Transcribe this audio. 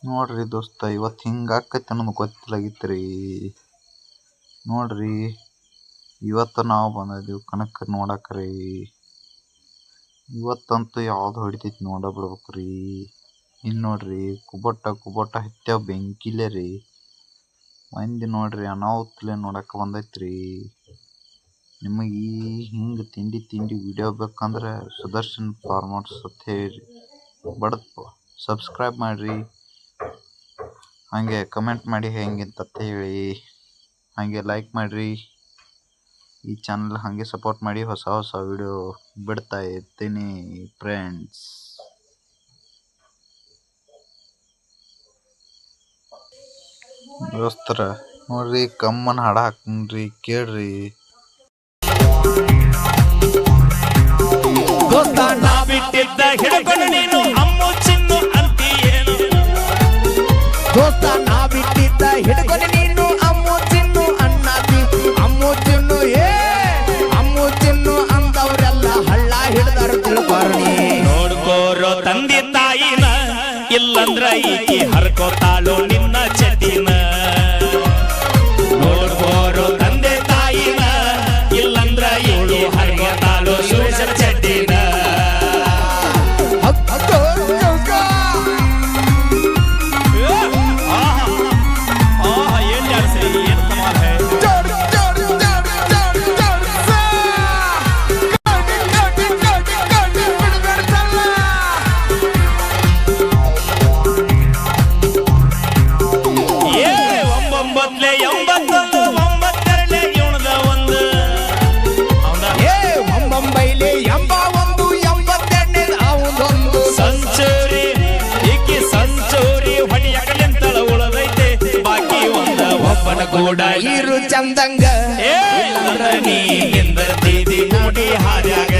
ನೋಡ್ರಿ ದೋಸ್ತ, ಇವತ್ತು ಹಿಂಗಾಕೈತಿ ಅನ್ನೋದು ಗೊತ್ತಿಲ್ಲಾಗಿತ್ರಿ. ನೋಡ್ರಿ, ಇವತ್ತು ನಾವು ಬಂದಿದ್ದೀವಿ ಕನಕ ನೋಡಕ್ರಿ. ಇವತ್ತಂತೂ ಯಾವ್ದು ಹೊಡಿತೈತಿ ನೋಡ ಬಿಡ್ಬೇಕ್ರಿ. ಇಲ್ಲಿ ನೋಡ್ರಿ, ಕುಬಟ್ಟ ಹತ್ಯಾವ ಬೆಂಕಿಲೆ ರೀ. ಮಂದಿ ನೋಡ್ರಿ ಅನಾಹುತಲೆ ನೋಡಕ್ಕೆ ಬಂದೈತ್ರಿ. ನಿಮಗೆ ಹಿಂಗೆ ತಿಂಡಿ ವಿಡಿಯೋ ಬೇಕಂದ್ರೆ ಸುದರ್ಶನ್ ಫಾರ್ಮರ್ಸ್ ಅಂತ ಹೇಳಿ ಬಡತ್ ಸಬ್ಸ್ಕ್ರೈಬ್ ಮಾಡಿರಿ. ಹಾಗೆ ಕಮೆಂಟ್ ಮಾಡಿ ಹೆಂಗಿಂತ ಹೇಳಿ, ಹಾಗೆ ಲೈಕ್ ಮಾಡಿರಿ. ಈ ಚಾನಲ್ ಹಾಗೆ ಸಪೋರ್ಟ್ ಮಾಡಿ. ಹೊಸ ವಿಡಿಯೋ ಬಿಡ್ತಾ ಇರ್ತೀನಿ ಫ್ರೆಂಡ್ಸ್. ದೋಸ್ತರ ನೋಡ್ರಿ, ಕಮ್ಮನ್ ಹಾಡ ಹಾಕ್ರಿ, ಕೇಳ್ರಿ. ದೋಸ್ತ ನಾ ಬಿಟ್ಟಿದ್ದ ಹಿಡ್ಕೊಂಡು ನೀನು ಅಮ್ಮು ಚಿನ್ನು ಅಂತೀಯೇನು. ದೋಸ್ತ ನಾ ಬಿಟ್ಟಿದ್ದ ಹಿಡ್ಕೊಂಡು ನೀನು ಅಮ್ಮು ಚಿನ್ನು ಅನ್ನತಿ. ಅಮ್ಮು ಚಿನ್ನು ಅಂದವ್ರೆಲ್ಲ ಹಳ್ಳ ಹಿಡ್ದಾರ ತಿಳ್ಕೊರ್ನಿ. ನೋಡ್ಕೋರೋ ತಂದೆ ತಾಯಿನ, ಇಲ್ಲಂದ್ರ ಈಕಿ ಹರ್ಕೋತಾಳು ನಿನ್ನ ಚಟಿನ. ನೋಡ್ಕೋರೋ ತಂದೆ ತಾಯಿನ, ಇಲ್ಲಂದ್ರ ಇವಳು ಹರ್ಕೋತಾಳು ಸುರೇಶ ಚಟಿನ. ಕೂಡ ಇರು ಚಂದಂಗ ನೀ ನಿಂದರ್ತಿದಿ ನೋಡಿ ಹಾರ್ಯಾಗ.